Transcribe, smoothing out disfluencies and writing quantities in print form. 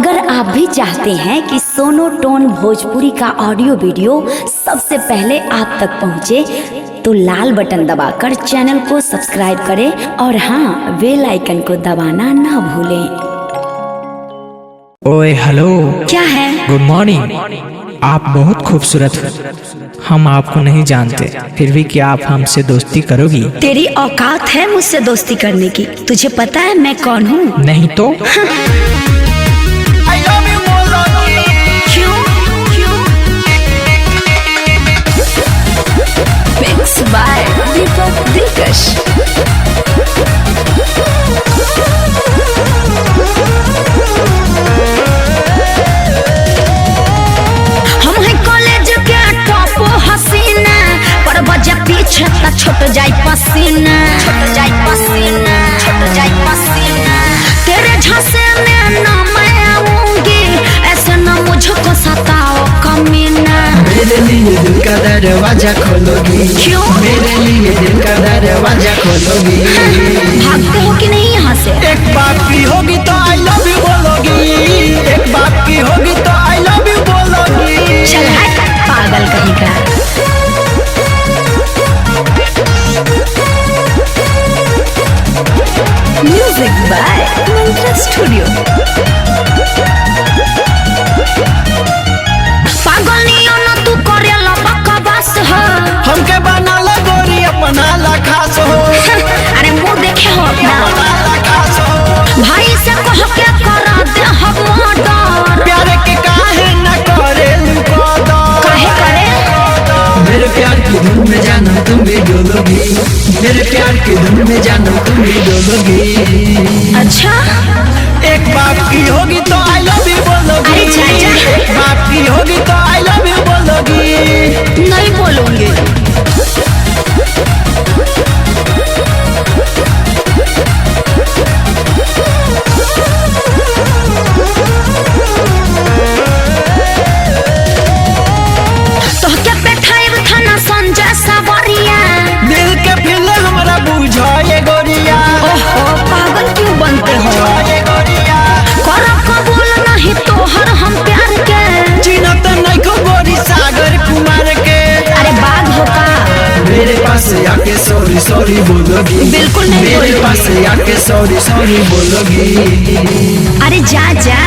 अगर आप भी चाहते हैं कि सोनोटोन भोजपुरी का ऑडियो वीडियो सबसे पहले आप तक पहुंचे, तो लाल बटन दबाकर चैनल को सब्सक्राइब करें और हाँ, बेल आइकन को दबाना ना भूलें। ओए हेलो, क्या है? Good morning. आप बहुत खूबसूरत हो। हम आपको नहीं जानते, फिर भी क्या आप हमसे दोस्ती करोगी? तेरी औकात है मुझसे दोस्ती करने की? तुझे पता है मैं कौन हूँ? नहीं तो Mixed by Deepak Dilkash। हम हैं कॉलेज के टॉप हसीना, पर बजे पीछे त छूट जाई पसीना, छूट जाई पसीना, छूट जाई पसीना। तेरे झांसे में ना मैं आऊंगी, ऐसे ना मुझको सताओ कमीना। मेरे लिए दिल का दरवाजा खोलोगी? क्यों? मेरे लिए दिल का दरवाजा खोलोगी? भागते हो कि नहीं यहाँ से? एक बात की होगी तो आई लव यू बोलोगी? एक बात की होगी तो आई लव यू बोलोगी? चल हट पागल कहीं का। Music by Mantra studio. पागल नियो ना तू करेला बकवास हो। हमके बना ला गोरी अपना ला खास हो। अरे मुंह देखे हो अपना। ला खास हो। भाई से कह के करा दे हम मर्डर। प्यार के काहे न करे लुको दो? काहे करे? मेरे प्यार की धुन में जाना तुम भी डोलोगी? मेरे प्यार की धुन में जाना तुम भी डोलोगी? अच्छा एक बात की होगी तो आई लव यू बोलोगी? अरे जा जा। एक बात की होगी तो आई लव यू बोलोगी? नहीं बोलूंगी। तोहके बैठाइब थाना संजय सवरिया। दिल के फिल हमरा बुझो ये गोरिया। ओहो पागल क्यों बनते हो? ये गोरिया कर कबूल नहीं तोहर हम प्यार के। चिन्हत नहीं को गोरी सागर कुमार के। अरे बाग हो का? मेरे पास आके सॉरी सॉरी बोलोगी? बिल्कुल नहीं मेरे बोलूंगी। पास आके सॉरी सॉरी बोलोगी? अरे जा जा।